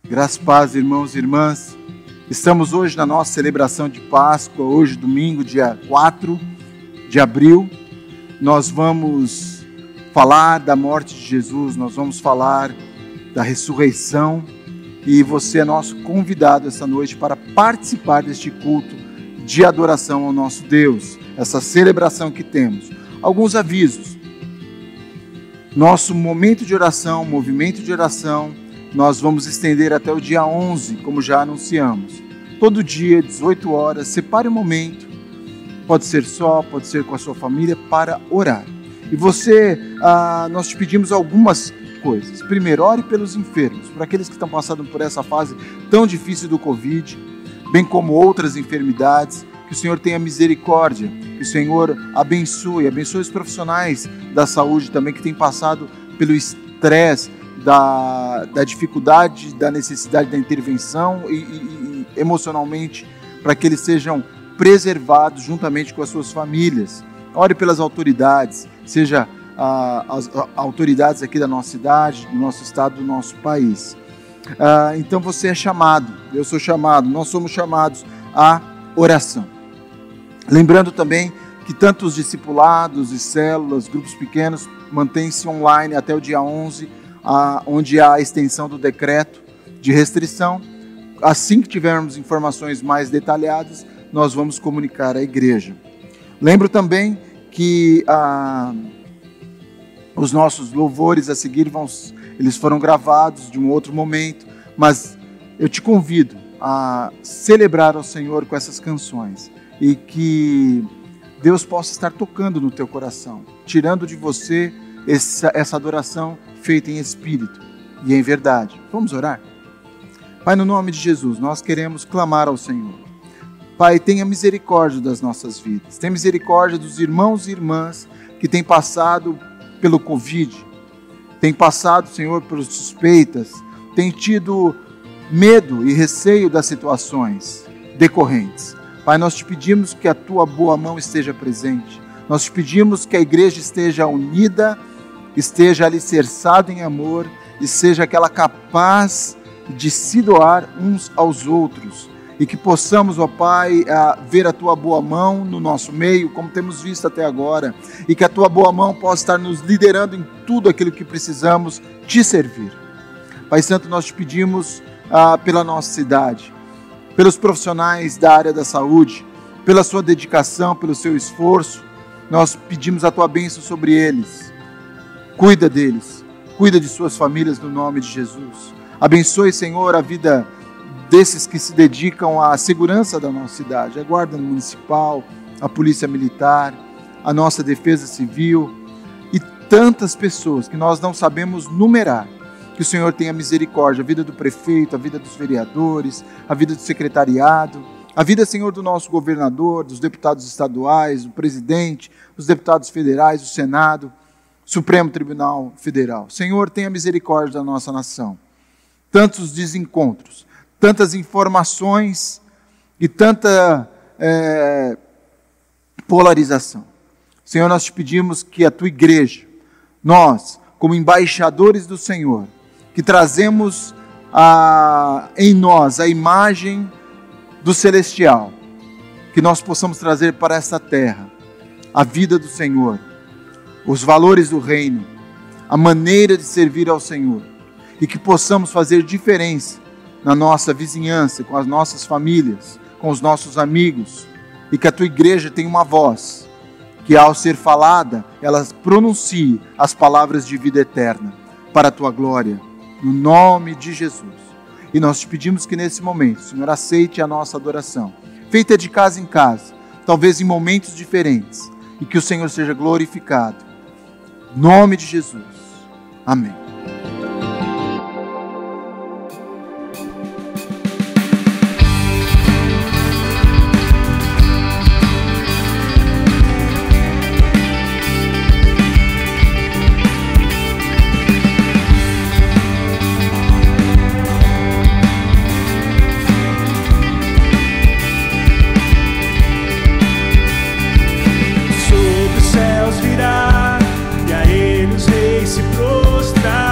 Graças a paz, irmãos e irmãs. Estamos hoje na nossa celebração de Páscoa, hoje domingo, dia 4 de abril. Nós vamos falar da morte de Jesus, nós vamos falar da ressurreição e você é nosso convidado essa noite para participar deste culto de adoração ao nosso Deus, essa celebração que temos. Alguns avisos. Nosso momento de oração, movimento de oração, nós vamos estender até o dia 11, como já anunciamos. Todo dia, 18 horas, separe um momento, pode ser só, pode ser com a sua família, para orar. E você, nós te pedimos algumas coisas. Primeiro, ore pelos enfermos, por aqueles que estão passando por essa fase tão difícil do Covid, bem como outras enfermidades, que o Senhor tenha misericórdia, que o Senhor abençoe os profissionais da saúde também que têm passado pelo estresse, da dificuldade, da necessidade da intervenção e emocionalmente, para que eles sejam preservados juntamente com as suas famílias. Ore pelas autoridades, seja as autoridades aqui da nossa cidade, do nosso estado, do nosso país. Então você é chamado, eu sou chamado, nós somos chamados à oração. Lembrando também que tanto os discipulados e células, grupos pequenos, mantêm-se online até o dia 11, onde há a extensão do decreto de restrição. Assim que tivermos informações mais detalhadas, nós vamos comunicar à igreja. Lembro também que os nossos louvores a seguir eles foram gravados de um outro momento, mas eu te convido a celebrar ao Senhor com essas canções e que Deus possa estar tocando no teu coração, tirando de você essa adoração feita em espírito e em verdade. Vamos orar? Pai, no nome de Jesus, nós queremos clamar ao Senhor. Pai, tenha misericórdia das nossas vidas, tenha misericórdia dos irmãos e irmãs que têm passado pelo Covid, têm passado, Senhor, por suspeitas, têm tido medo e receio das situações decorrentes. Pai, nós te pedimos que a tua boa mão esteja presente, nós te pedimos que a igreja esteja unida, esteja alicerçada em amor e seja aquela capaz de se doar uns aos outros e que possamos, ó Pai, ver a tua boa mão no nosso meio, como temos visto até agora, e que a tua boa mão possa estar nos liderando em tudo aquilo que precisamos te servir. Pai Santo, nós te pedimos pela nossa cidade, pelos profissionais da área da saúde, pela sua dedicação, pelo seu esforço, nós pedimos a tua bênção sobre eles. Cuida deles, cuida de suas famílias no nome de Jesus. Abençoe, Senhor, a vida desses que se dedicam à segurança da nossa cidade, a Guarda Municipal, a Polícia Militar, a nossa Defesa Civil e tantas pessoas que nós não sabemos numerar. Que o Senhor tenha misericórdia, a vida do prefeito, a vida dos vereadores, a vida do secretariado, a vida, Senhor, do nosso governador, dos deputados estaduais, do presidente, dos deputados federais, do Senado, Supremo Tribunal Federal. Senhor, tenha misericórdia da nossa nação. Tantos desencontros, tantas informações e tanta polarização. Senhor, nós te pedimos que a tua igreja, nós, como embaixadores do Senhor, que trazemos em nós a imagem do celestial, que nós possamos trazer para esta terra a vida do Senhor, os valores do reino, a maneira de servir ao Senhor, e que possamos fazer diferença na nossa vizinhança, com as nossas famílias, com os nossos amigos, e que a tua igreja tenha uma voz, que ao ser falada, ela pronuncie as palavras de vida eterna, para a tua glória, no nome de Jesus. E nós te pedimos que nesse momento, Senhor, aceite a nossa adoração, feita de casa em casa, talvez em momentos diferentes, e que o Senhor seja glorificado. Em nome de Jesus. Amém. Virá, e a ele os reis se prostrar.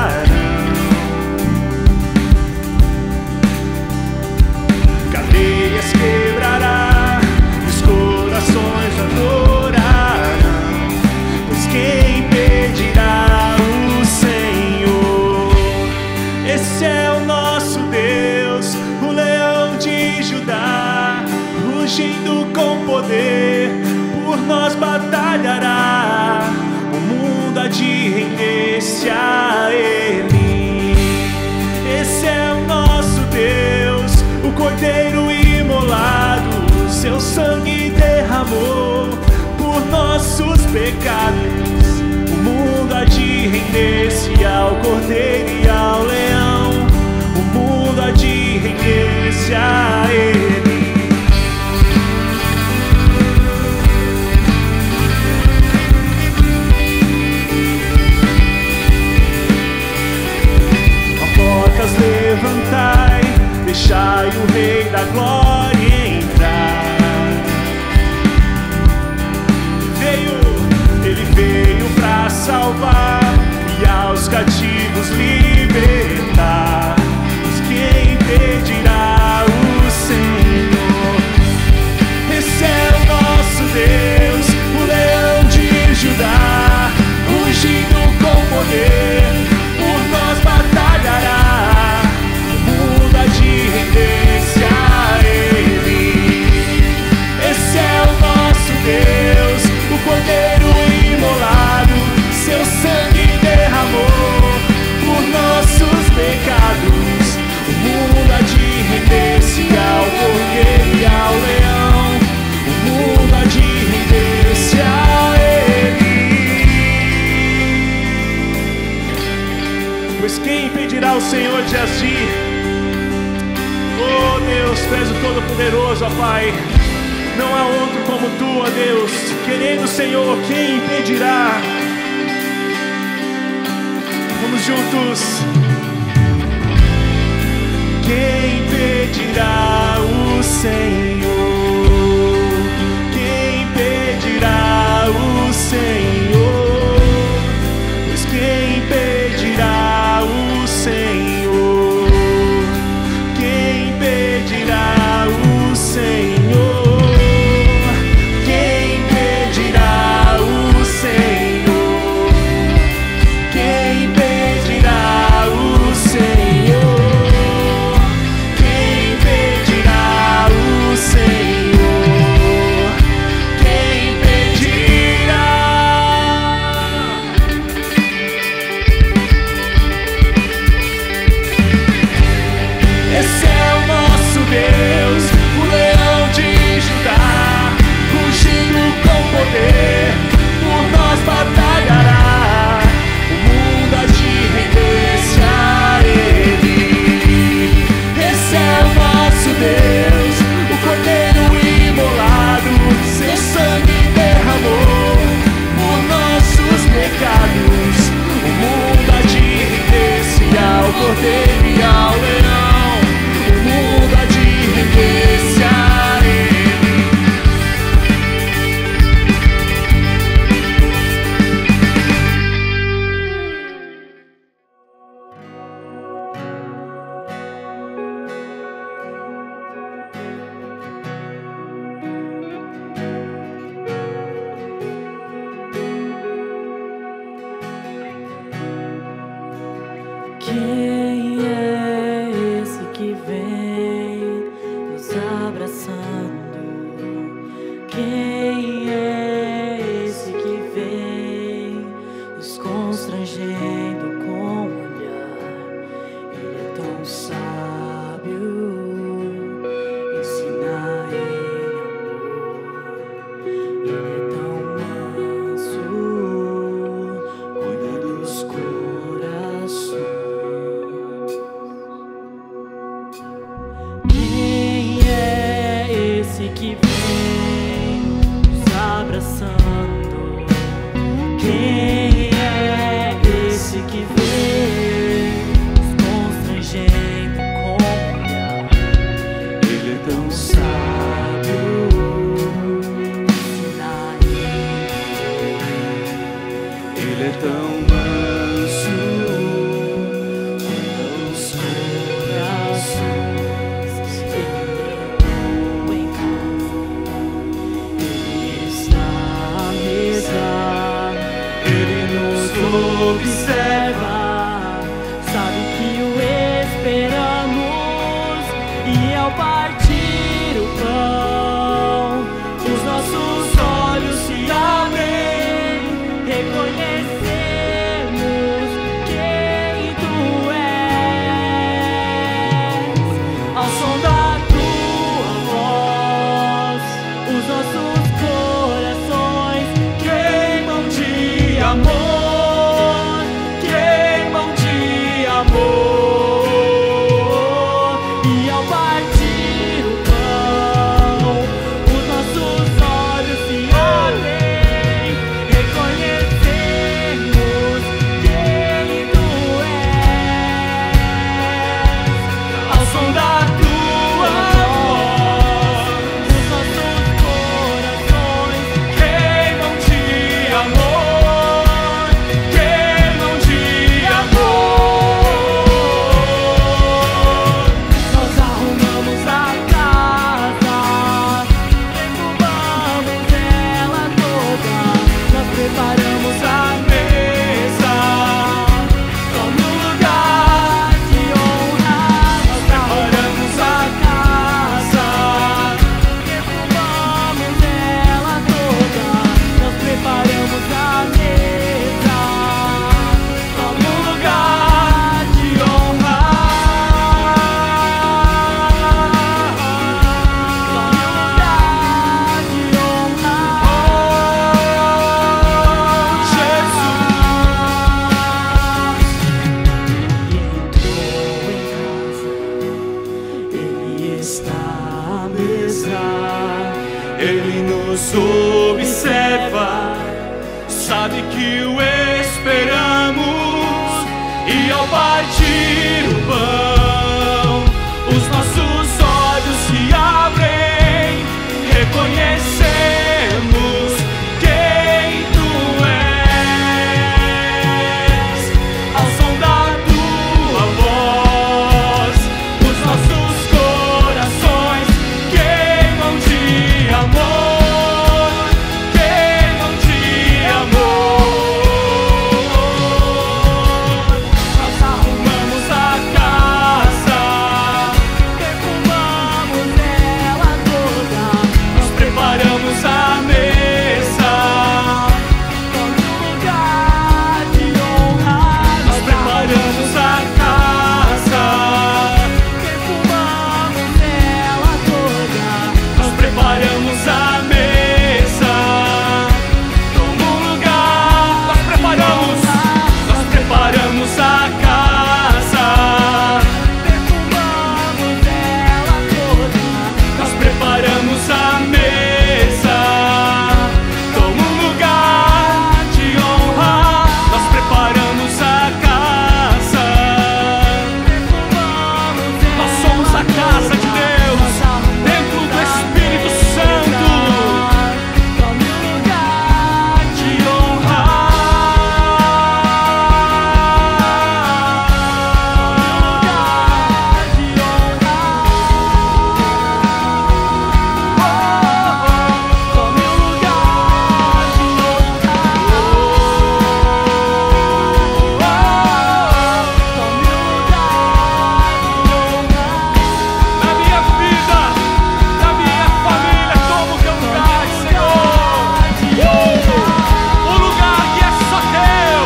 batalhará, o mundo há de render-se a Ele. Esse é o nosso Deus, o Cordeiro imolado, seu sangue derramou por nossos pecados. O mundo há de render-se ao Cordeiro e ao Leão, o mundo há de render-se a Ele. Portas levantai, deixai o Rei da Glória entrar. Ele veio pra salvar e aos cativos libertar. Mas quem impedirá o Senhor? Esse é o nosso Deus, o Leão de Judá, ungido com poder, por nós batalhará, o mundo há de render-se a Ele. Esse é o nosso Deus, o Cordeiro imolado, seu sangue derramou por nossos pecados. O mundo há de render-se ao Cordeiro e ao Leão, o mundo há de render-se a Ele. Pois quem impedirá o Senhor de agir? Oh Deus, Tu és o Todo-Poderoso, ó Pai. Não há outro como Tu, ó Deus. Querendo o Senhor, quem impedirá? Vamos juntos. Quem impedirá o Senhor? Quem impedirá o Senhor? Pois quem impedirá o Senhor? Quem impedirá o Senhor? Por nós batalhará, o mundo há de render-se a Ele. Esse é o nosso Deus, o Cordeiro imolado, seu sangue derramou por nossos pecados. O mundo há de render-se ao Cordeiro e ao Leão, o mundo há de render-se a Ele. Quem é esse que vem nos abraçando? Quem é esse que vem nos constrangendo com o olhar? Ele é tão sábio, ensina em amor. Ele é tão manso, cuida dos corações. Que vem nos abraçando? Quem é esse que vem nos constrangendo com o olhar? Ele é tão sábio, ensina ele é tão manso, cuida dos corações. Observa, sabe que o esperamos, e ao partir o pão, os nossos olhos se abrem. E ao partir o pão, os nossos olhos se abrem, reconhecemos quem tu és. Ao som da tua voz, os nossos corações queimam de amor, queimam de amor. Nós arrumamos a casa, perfumamos ela toda, nós preparamos a mesa, tome um lugar de honra. Nós preparamos a casa, perfumamos ela toda, nós preparamos a mesa, tome um lugar de honra. Ele está à mesa, ele nos observa, sabe que o esperamos. E ao partir o pão, os nossos olhos se abrem, reconhecemos quem tu és. Ao som da tua voz, os nossos corações queimam de amor, queimam de amor. Nós arrumamos a casa, perfumamos ela toda, nós preparamos a mesa, tome um lugar de honra. Nós preparamos a casa, perfumamos ela toda, nós preparamos a mesa, tome um lugar. Nós preparamos a casa, perfumamos ela toda, nós preparamos a mesa, toma um lugar de honra. Nós preparamos a casa, nós somos a casa de Deus, dentro do Espírito Santo. Tome um lugar de honra. Tome um lugar de honra. Tome um lugar de honra. Na minha vida, na minha família, toma o teu lugar, Senhor. O lugar que é só teu.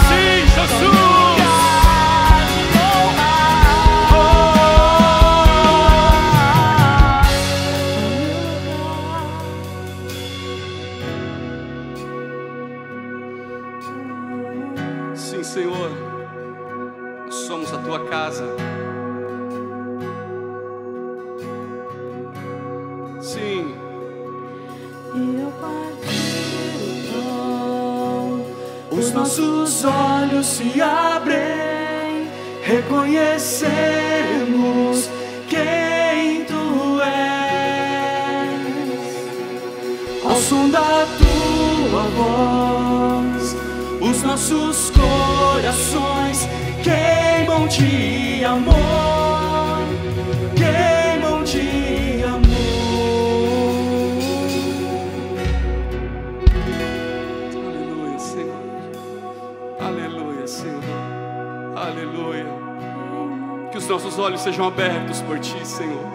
Sim, Jesus. Sim, Senhor, nós somos a tua casa. Sim. E ao partir o pão, os nossos olhos se abrem, reconhecemos quem tu és. Ao som da tua voz, os nossos corações queimam de amor, queimam de amor. Aleluia, Senhor. Aleluia, Senhor. Aleluia. Que os nossos olhos sejam abertos por Ti, Senhor.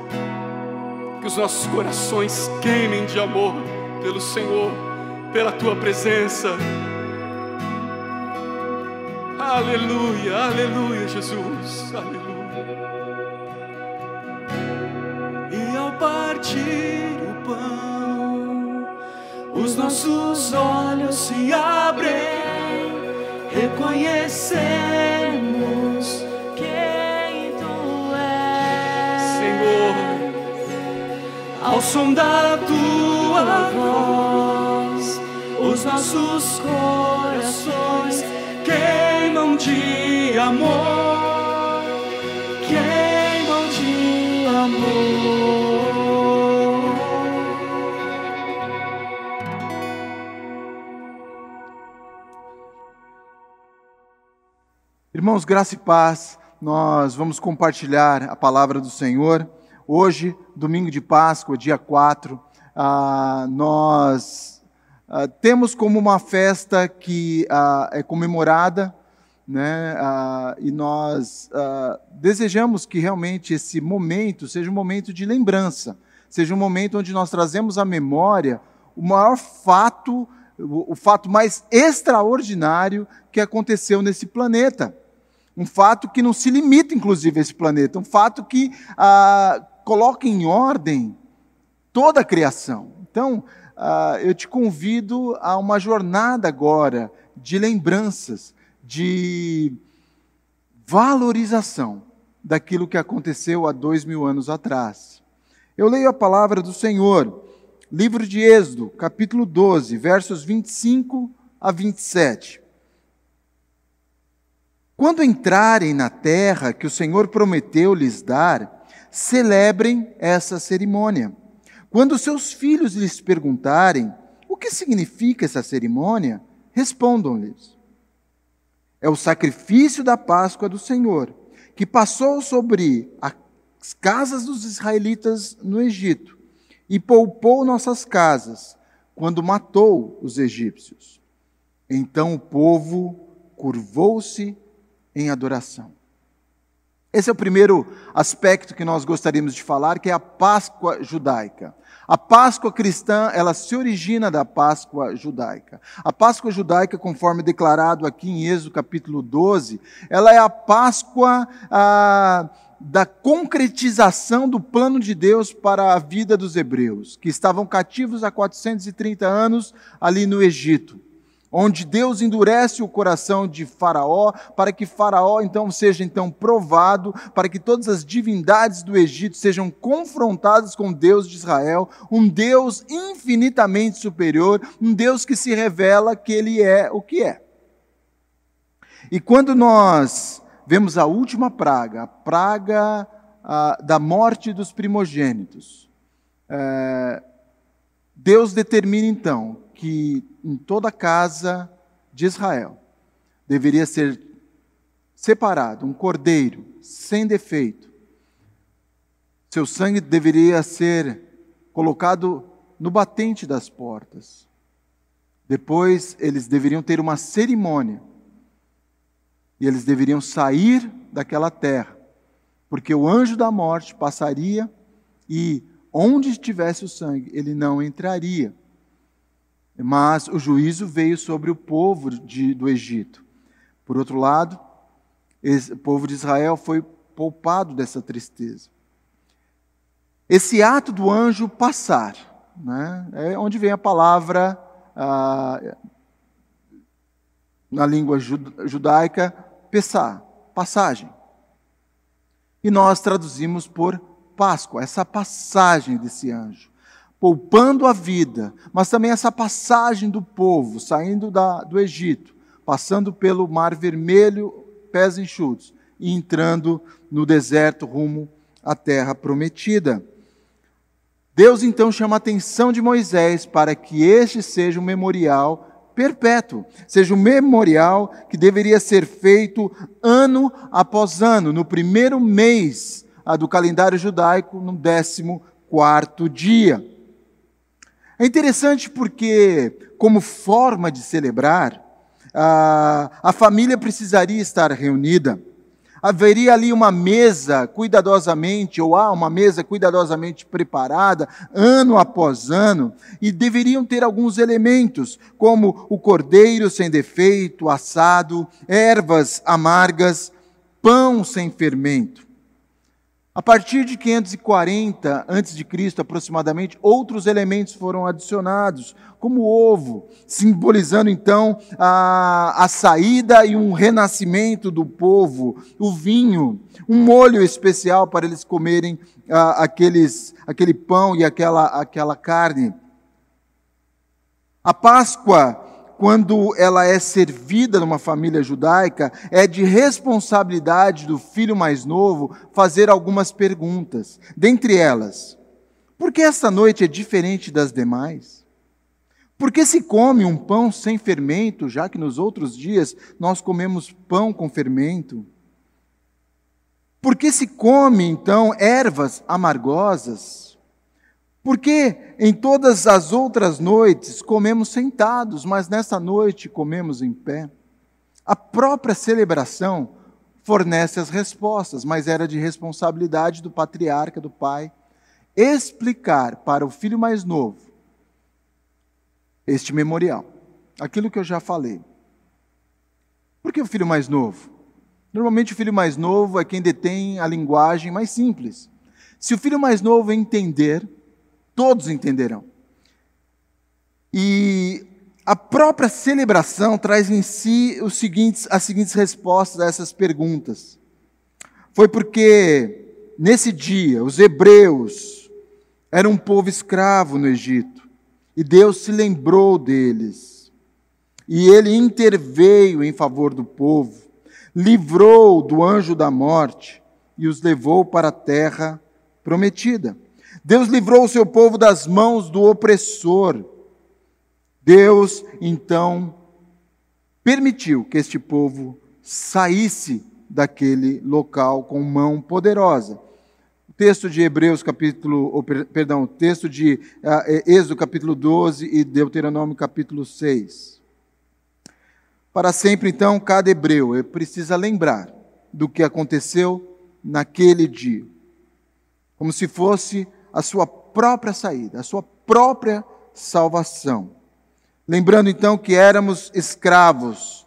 Que os nossos corações queimem de amor pelo Senhor, pela Tua presença. Aleluia, aleluia, Jesus. Aleluia. E ao partir o pão, os nossos olhos se abrem, reconhecemos quem tu és. ao som da tua voz. Os nossos corações queimam de amor, queimam de amor. Irmãos, graça e paz, nós vamos compartilhar a palavra do Senhor. Hoje, domingo de Páscoa, dia 4, nós temos como uma festa que é comemorada, né? E nós desejamos que realmente esse momento seja um momento de lembrança, seja um momento onde nós trazemos à memória o maior fato, o fato mais extraordinário que aconteceu nesse planeta. Um fato que não se limita, inclusive, a esse planeta. Um fato que coloca em ordem toda a criação. Então, eu te convido a uma jornada agora de lembranças, de valorização daquilo que aconteceu há 2000 anos atrás. Eu leio a palavra do Senhor, livro de Êxodo, capítulo 12, versos 25 a 27. Quando entrarem na terra que o Senhor prometeu lhes dar, celebrem essa cerimônia. Quando seus filhos lhes perguntarem o que significa essa cerimônia, respondam-lhes: é o sacrifício da Páscoa do Senhor, que passou sobre as casas dos israelitas no Egito e poupou nossas casas quando matou os egípcios. Então o povo curvou-se em adoração. Esse é o primeiro aspecto que nós gostaríamos de falar, que é a Páscoa judaica. A Páscoa cristã, ela se origina da Páscoa judaica. A Páscoa judaica, conforme declarado aqui em Êxodo capítulo 12, ela é a Páscoa da concretização do plano de Deus para a vida dos hebreus, que estavam cativos há 430 anos ali no Egito, onde Deus endurece o coração de Faraó, para que Faraó seja provado, para que todas as divindades do Egito sejam confrontadas com o Deus de Israel, um Deus infinitamente superior, um Deus que se revela que Ele é o que é. E quando nós vemos a última praga, a praga da morte dos primogênitos, Deus determina então que em toda a casa de Israel deveria ser separado um cordeiro sem defeito. Seu sangue deveria ser colocado no batente das portas. Depois eles deveriam ter uma cerimônia e eles deveriam sair daquela terra, porque o anjo da morte passaria e onde estivesse o sangue, ele não entraria. Mas o juízo veio sobre o povo do Egito. Por outro lado, o povo de Israel foi poupado dessa tristeza. Esse ato do anjo passar, né, é onde vem a palavra, na língua judaica, pessah, passagem. E nós traduzimos por Páscoa, essa passagem desse anjo, poupando a vida, mas também essa passagem do povo, saindo do Egito, passando pelo Mar Vermelho, pés enxutos, e entrando no deserto rumo à terra prometida. Deus então chama a atenção de Moisés para que este seja um memorial perpétuo, seja um memorial que deveria ser feito ano após ano, no primeiro mês do calendário judaico, no 14º dia. É interessante porque, como forma de celebrar, a família precisaria estar reunida. Haveria ali uma mesa cuidadosamente, ou há uma mesa cuidadosamente preparada, ano após ano, e deveriam ter alguns elementos, como o cordeiro sem defeito, assado, ervas amargas, pão sem fermento. A partir de 540 a.C., aproximadamente, outros elementos foram adicionados, como o ovo, simbolizando então a saída e um renascimento do povo, o vinho, um molho especial para eles comerem aquele pão e aquela carne. A Páscoa, quando ela é servida numa família judaica, é de responsabilidade do filho mais novo fazer algumas perguntas. Dentre elas, por que esta noite é diferente das demais? Por que se come um pão sem fermento, já que nos outros dias nós comemos pão com fermento? Por que se come, então, ervas amargosas? Por que em todas as outras noites comemos sentados, mas nessa noite comemos em pé? A própria celebração fornece as respostas, mas era de responsabilidade do patriarca, do pai, explicar para o filho mais novo este memorial. Aquilo que eu já falei. Por que o filho mais novo? Normalmente o filho mais novo é quem detém a linguagem mais simples. Se o filho mais novo entender, todos entenderão. E a própria celebração traz em si as seguintes respostas a essas perguntas. Foi porque, nesse dia, os hebreus eram um povo escravo no Egito, e Deus se lembrou deles. E Ele interveio em favor do povo, livrou do anjo da morte e os levou para a terra prometida. Deus livrou o seu povo das mãos do opressor. Deus, então, permitiu que este povo saísse daquele local com mão poderosa. O texto de texto de Êxodo capítulo 12 e Deuteronômio capítulo 6. Para sempre, então, cada hebreu precisa lembrar do que aconteceu naquele dia, como se fosse a sua própria saída, a sua própria salvação. Lembrando então que éramos escravos,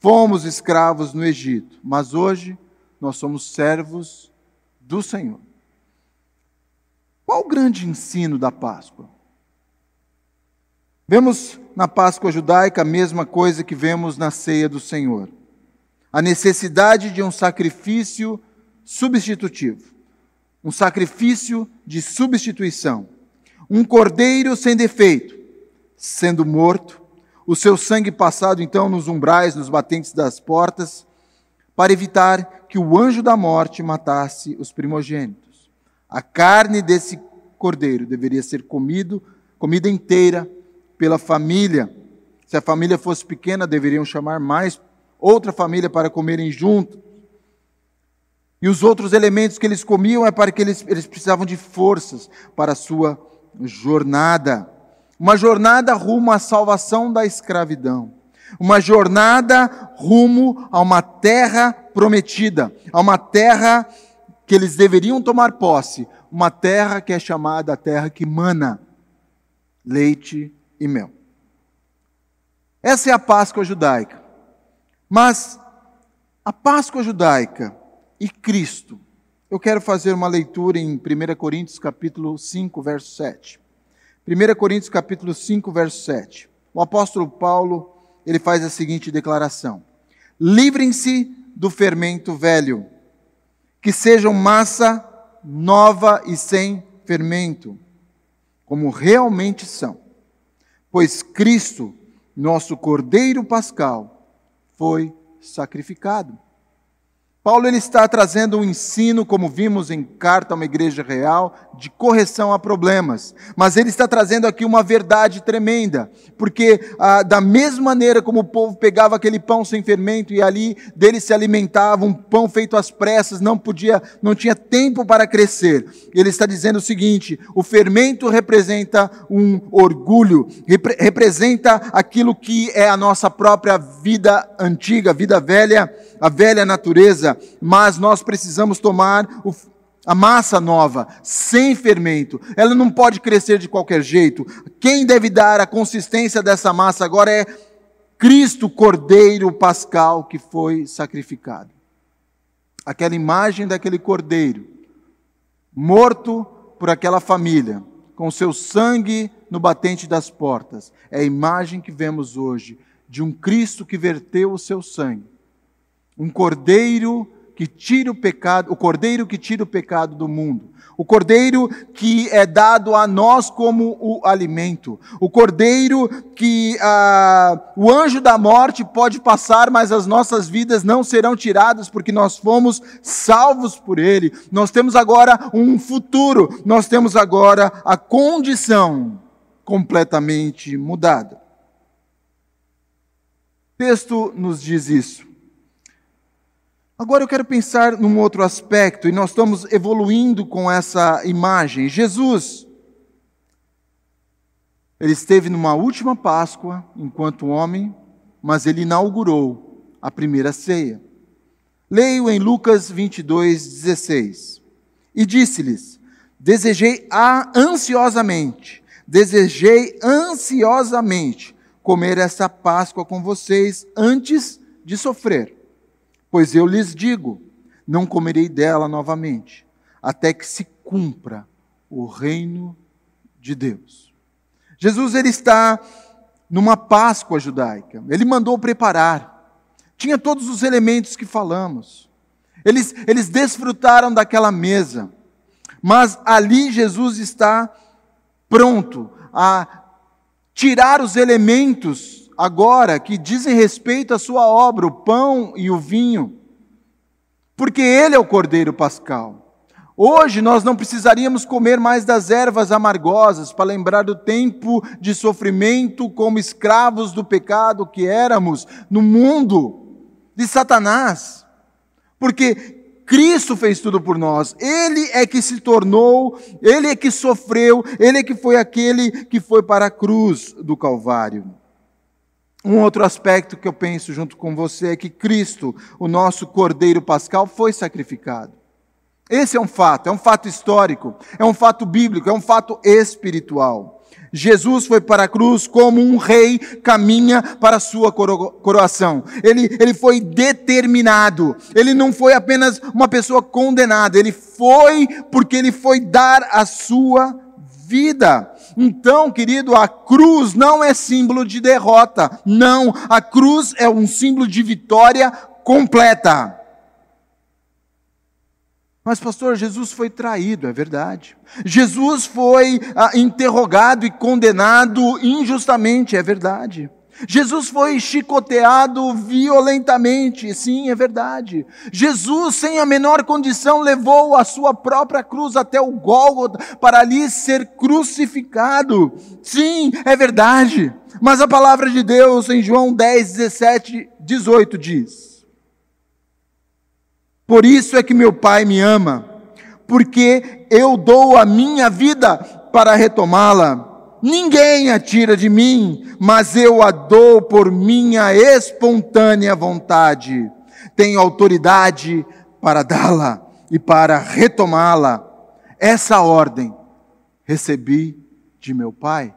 fomos escravos no Egito, mas hoje nós somos servos do Senhor. Qual o grande ensino da Páscoa? Vemos na Páscoa judaica a mesma coisa que vemos na ceia do Senhor. A necessidade de um sacrifício substitutivo. Um sacrifício de substituição. Um cordeiro sem defeito, sendo morto, o seu sangue passado então nos umbrais, nos batentes das portas, para evitar que o anjo da morte matasse os primogênitos. A carne desse cordeiro deveria ser comida inteira pela família. Se a família fosse pequena, deveriam chamar mais outra família para comerem juntos. E os outros elementos que eles comiam é para que eles precisavam de forças para a sua jornada. Uma jornada rumo à salvação da escravidão. Uma jornada rumo a uma terra prometida. A uma terra que eles deveriam tomar posse. Uma terra que é chamada a terra que mana leite e mel. Essa é a Páscoa judaica. Mas a Páscoa judaica e Cristo, eu quero fazer uma leitura em 1 Coríntios capítulo 5, verso 7. 1 Coríntios capítulo 5, verso 7. O apóstolo Paulo, ele faz a seguinte declaração: livrem-se do fermento velho, que sejam massa nova e sem fermento, como realmente são. Pois Cristo, nosso Cordeiro Pascal, foi sacrificado. Paulo ele está trazendo um ensino, como vimos em Carta a uma Igreja Real, de correção a problemas. Mas ele está trazendo aqui uma verdade tremenda, porque da mesma maneira como o povo pegava aquele pão sem fermento e ali dele se alimentava, um pão feito às pressas, não tinha tempo para crescer. Ele está dizendo o seguinte: o fermento representa um orgulho, representa aquilo que é a nossa própria vida antiga, vida velha, a velha natureza, mas nós precisamos tomar a massa nova, sem fermento. Ela não pode crescer de qualquer jeito. Quem deve dar a consistência dessa massa agora é Cristo, Cordeiro Pascal, que foi sacrificado. Aquela imagem daquele Cordeiro morto por aquela família, com seu sangue no batente das portas. É a imagem que vemos hoje de um Cristo que verteu o seu sangue. Um cordeiro que tira o pecado, o cordeiro que tira o pecado do mundo. O cordeiro que é dado a nós como o alimento. O cordeiro que o anjo da morte pode passar, mas as nossas vidas não serão tiradas, porque nós fomos salvos por ele. Nós temos agora um futuro, nós temos agora a condição completamente mudada. O texto nos diz isso. Agora eu quero pensar num outro aspecto, e nós estamos evoluindo com essa imagem. Jesus, ele esteve numa última Páscoa, enquanto homem, mas ele inaugurou a primeira ceia. Leio em Lucas 22:16. E disse-lhes, desejei ansiosamente comer essa Páscoa com vocês antes de sofrer. Pois eu lhes digo, não comerei dela novamente, até que se cumpra o reino de Deus. Jesus, ele está numa Páscoa judaica. Ele mandou preparar. Tinha todos os elementos que falamos. Eles desfrutaram daquela mesa. Mas ali Jesus está pronto a tirar os elementos agora que dizem respeito à sua obra, o pão e o vinho, porque ele é o Cordeiro Pascal. Hoje nós não precisaríamos comer mais das ervas amargosas para lembrar do tempo de sofrimento como escravos do pecado que éramos no mundo de Satanás, porque Cristo fez tudo por nós. Ele é que se tornou, ele é que sofreu, ele é que foi aquele que foi para a cruz do Calvário. Um outro aspecto que eu penso junto com você é que Cristo, o nosso Cordeiro Pascal, foi sacrificado. Esse é um fato histórico, é um fato bíblico, é um fato espiritual. Jesus foi para a cruz como um rei caminha para a sua coroação. Ele foi determinado, ele não foi apenas uma pessoa condenada, ele foi porque ele foi dar a sua vida. Então, querido, a cruz não é símbolo de derrota. Não, a cruz é um símbolo de vitória completa. Mas, pastor, Jesus foi traído, é verdade. Jesus foi interrogado e condenado injustamente, é verdade. Jesus foi chicoteado violentamente, sim, é verdade. Jesus, sem a menor condição, levou a sua própria cruz até o Gólgota para ali ser crucificado. Sim, é verdade. Mas a palavra de Deus em João 10, 17, 18 diz: por isso é que meu Pai me ama, porque eu dou a minha vida para retomá-la. Ninguém a tira de mim, mas eu a dou por minha espontânea vontade. Tenho autoridade para dá-la e para retomá-la. Essa ordem recebi de meu Pai.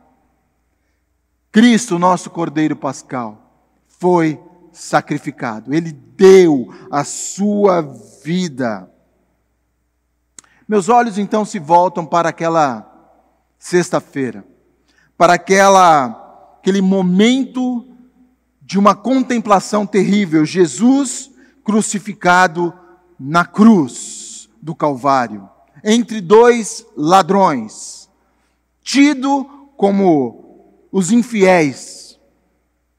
Cristo, nosso Cordeiro Pascal, foi sacrificado. Ele deu a sua vida. Meus olhos então se voltam para aquela sexta-feira, para aquele momento de uma contemplação terrível, Jesus crucificado na cruz do Calvário, entre dois ladrões, tido como os infiéis,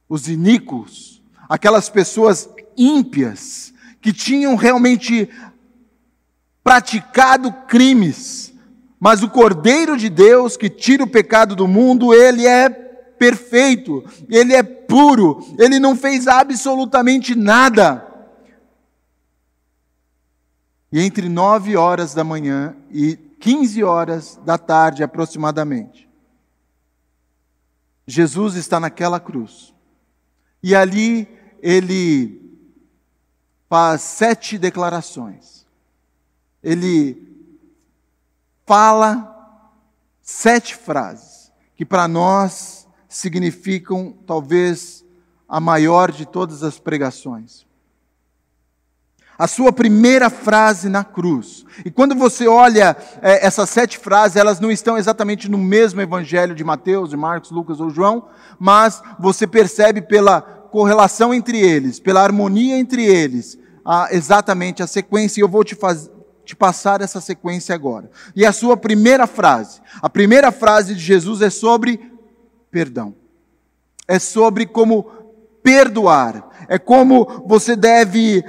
os iníquos, aquelas pessoas ímpias, que tinham realmente praticado crimes, mas o Cordeiro de Deus que tira o pecado do mundo, ele é perfeito, ele é puro, ele não fez absolutamente nada. E entre 9 horas da manhã e 15 horas da tarde aproximadamente, Jesus está naquela cruz. E ali ele faz 7 declarações. Ele fala 7 frases que para nós significam talvez a maior de todas as pregações. A sua primeira frase na cruz. E quando você olha essas 7 frases, elas não estão exatamente no mesmo evangelho de Mateus, de Marcos, Lucas ou João, mas você percebe pela correlação entre eles, pela harmonia entre eles, exatamente a sequência, e eu vou te passar essa sequência agora. E a sua primeira frase de Jesus é sobre perdão. É sobre como perdoar. É como você deve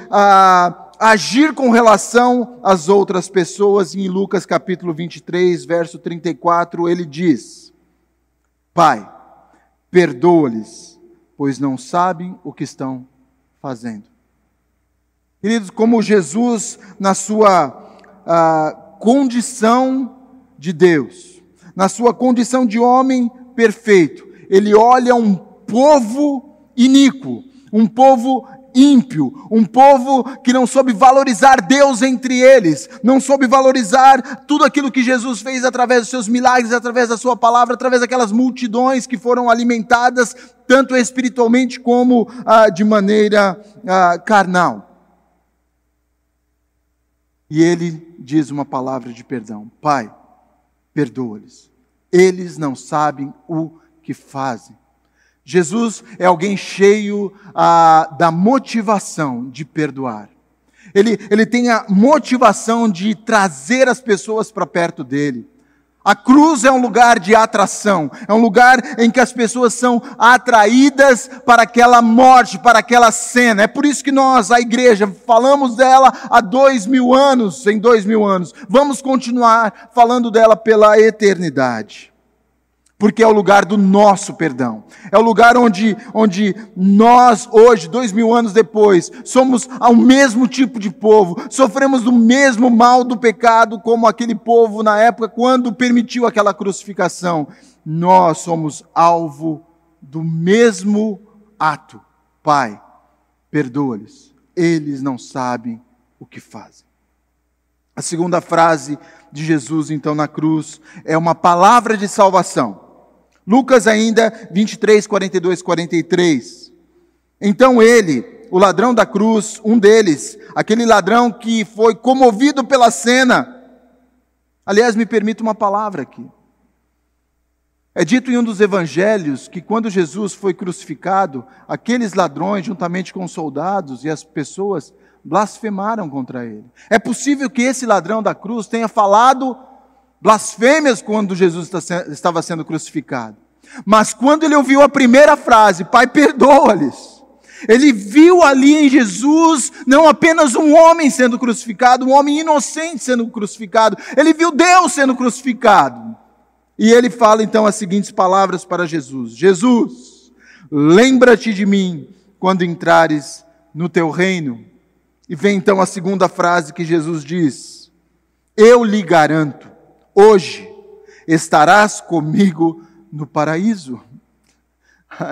agir com relação às outras pessoas. Em Lucas capítulo 23, verso 34, ele diz: Pai, perdoa-lhes, pois não sabem o que estão fazendo. Queridos, como Jesus, na sua condição de Deus, na sua condição de homem perfeito, ele olha um povo iníquo, um povo ímpio, um povo que não soube valorizar Deus entre eles, não soube valorizar tudo aquilo que Jesus fez através dos seus milagres, através da sua palavra, através daquelas multidões que foram alimentadas, tanto espiritualmente como de maneira carnal. E ele diz uma palavra de perdão: Pai, perdoa-lhes, eles não sabem o que fazem. Jesus é alguém cheio da motivação de perdoar. Ele tem a motivação de trazer as pessoas para perto dele. A cruz é um lugar de atração, é um lugar em que as pessoas são atraídas para aquela morte, para aquela cena. É por isso que nós, a igreja, falamos dela há 2000 anos, em 2000 anos. Vamos continuar falando dela pela eternidade. Porque é o lugar do nosso perdão. É o lugar onde nós, hoje, 2000 anos depois, somos ao mesmo tipo de povo, sofremos do mesmo mal do pecado como aquele povo na época quando permitiu aquela crucificação. Nós somos alvo do mesmo ato. Pai, perdoa-lhes, eles não sabem o que fazem. A segunda frase de Jesus, então, na cruz, é uma palavra de salvação. Lucas ainda 23, 42, 43. Então ele, o ladrão da cruz, um deles, aquele ladrão que foi comovido pela cena. Aliás, me permita uma palavra aqui. É dito em um dos evangelhos que quando Jesus foi crucificado, aqueles ladrões, juntamente com os soldados e as pessoas, blasfemaram contra ele. É possível que esse ladrão da cruz tenha falado blasfêmias quando Jesus estava sendo crucificado. Mas quando ele ouviu a primeira frase, Pai, perdoa-lhes, ele viu ali em Jesus não apenas um homem sendo crucificado, um homem inocente sendo crucificado, ele viu Deus sendo crucificado. E ele fala então as seguintes palavras para Jesus: Jesus, lembra-te de mim quando entrares no teu reino. E vem então a segunda frase que Jesus diz: eu lhe garanto, hoje estarás comigo no paraíso.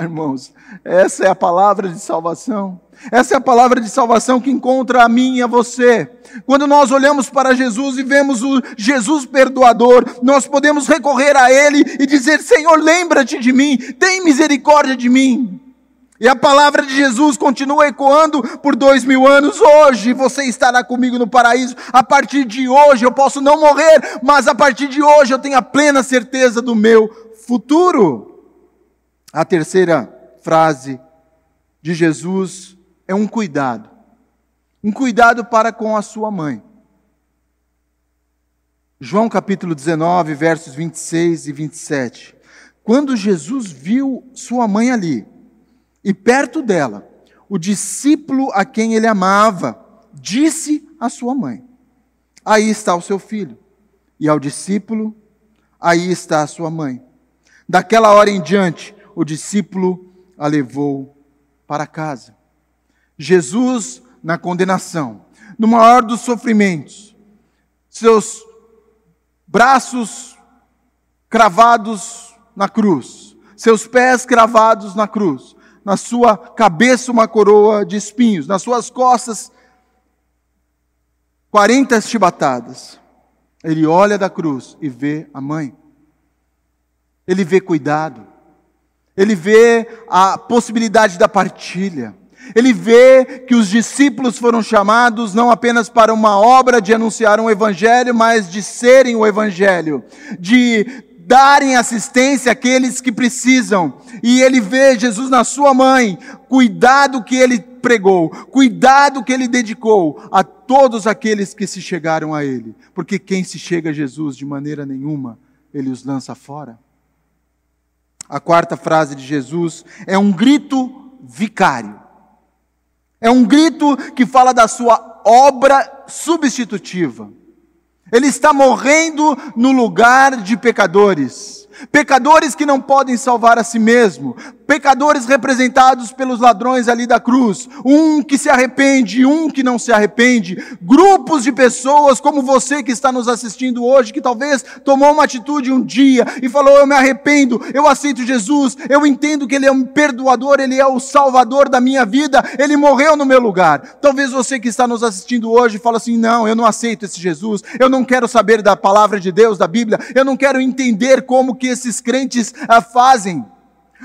Irmãos, essa é a palavra de salvação. Essa é a palavra de salvação que encontra a mim e a você. Quando nós olhamos para Jesus e vemos o Jesus perdoador, nós podemos recorrer a Ele e dizer: Senhor, lembra-te de mim, tem misericórdia de mim. E a palavra de Jesus continua ecoando por 2000 anos. Hoje você estará comigo no paraíso. A partir de hoje eu posso não morrer, mas a partir de hoje eu tenho a plena certeza do meu futuro. A terceira frase de Jesus é um cuidado. Um cuidado para com a sua mãe. João capítulo 19, versos 26 e 27. Quando Jesus viu sua mãe ali, e perto dela, o discípulo a quem ele amava, disse à sua mãe: aí está o seu filho. E ao discípulo: aí está a sua mãe. Daquela hora em diante, o discípulo a levou para casa. Jesus, na condenação, no maior dos sofrimentos, seus braços cravados na cruz, seus pés cravados na cruz, na sua cabeça uma coroa de espinhos, nas suas costas 40 chibatadas. Ele olha da cruz e vê a mãe. Ele vê cuidado. Ele vê a possibilidade da partilha. Ele vê que os discípulos foram chamados não apenas para uma obra de anunciar um evangelho, mas de serem o evangelho, de darem assistência àqueles que precisam. E ele vê Jesus na sua mãe, cuidado que ele pregou, cuidado que ele dedicou a todos aqueles que se chegaram a ele. Porque quem se chega a Jesus de maneira nenhuma, ele os lança fora. A quarta frase de Jesus é um grito vicário. É um grito que fala da sua obra substitutiva. Ele está morrendo no lugar de pecadores. Pecadores que não podem salvar a si mesmo. Pecadores representados pelos ladrões ali da cruz. Um que se arrepende, um que não se arrepende. Grupos de pessoas como você que está nos assistindo hoje, que talvez tomou uma atitude um dia e falou: eu me arrependo, eu aceito Jesus, eu entendo que Ele é um perdoador, Ele é o salvador da minha vida, Ele morreu no meu lugar. Talvez você que está nos assistindo hoje fala assim: não, eu não aceito esse Jesus, eu não quero saber da palavra de Deus, da Bíblia, eu não quero entender como que esses crentes fazem.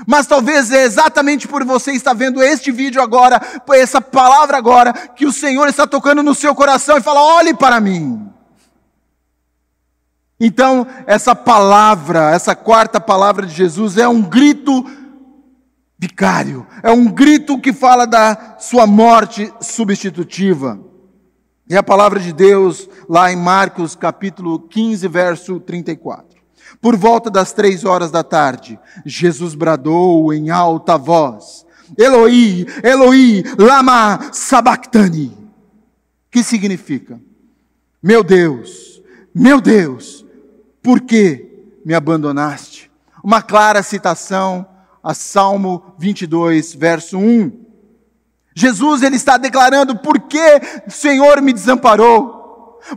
Mas talvez é exatamente por você estar vendo este vídeo agora, essa palavra agora, que o Senhor está tocando no seu coração e fala: olhe para mim. Então, essa palavra, essa quarta palavra de Jesus é um grito vicário, é um grito que fala da sua morte substitutiva. E a palavra de Deus, lá em Marcos capítulo 15, verso 34. Por volta das 3 da tarde, Jesus bradou em alta voz: Eloi, Eloi, lama sabachthani. Que significa: meu Deus, por que me abandonaste? Uma clara citação a Salmo 22, verso 1. Jesus, ele está declarando: por que o Senhor me desamparou?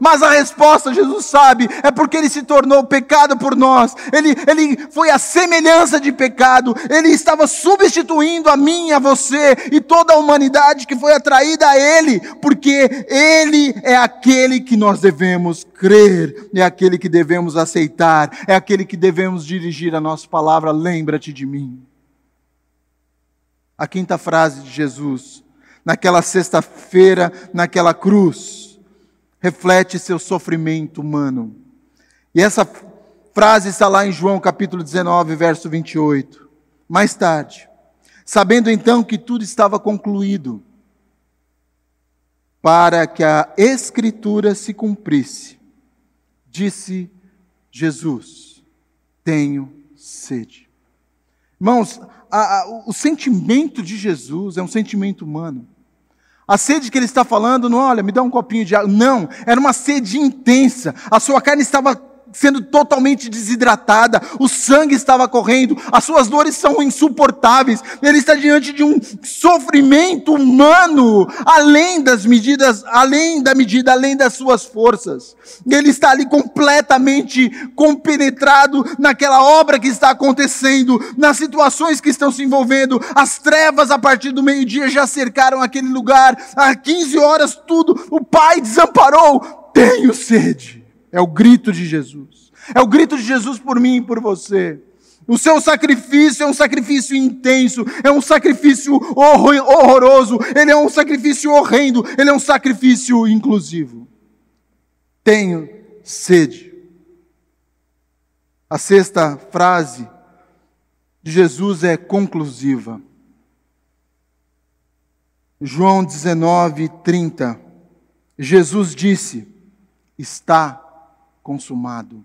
Mas a resposta, Jesus sabe, é porque Ele se tornou pecado por nós. Ele foi a semelhança de pecado. Ele estava substituindo a mim, a você e toda a humanidade que foi atraída a Ele. Porque Ele é aquele que nós devemos crer, é aquele que devemos aceitar, é aquele que devemos dirigir a nossa palavra: lembra-te de mim. A quinta frase de Jesus, naquela sexta-feira, naquela cruz, reflete seu sofrimento humano. E essa frase está lá em João capítulo 19, verso 28. Mais tarde, sabendo então que tudo estava concluído, para que a Escritura se cumprisse, disse Jesus: tenho sede. Irmãos, o sentimento de Jesus é um sentimento humano. A sede que ele está falando, não, olha, me dá um copinho de água. Não, era uma sede intensa. A sua carne estava sendo totalmente desidratada. O sangue estava correndo. As suas dores são insuportáveis. Ele está diante de um sofrimento humano, além das medidas, além das suas forças. Ele está ali completamente compenetrado naquela obra que está acontecendo, nas situações que estão se envolvendo. As trevas a partir do meio-dia já cercaram aquele lugar. Às 15 horas tudo, o Pai desamparou. Tenho sede. É o grito de Jesus. É o grito de Jesus por mim e por você. O seu sacrifício é um sacrifício intenso, é um sacrifício horroroso, ele é um sacrifício horrendo, ele é um sacrifício inclusivo. Tenho sede. A sexta frase de Jesus é conclusiva. João 19, 30. Jesus disse: está consumado.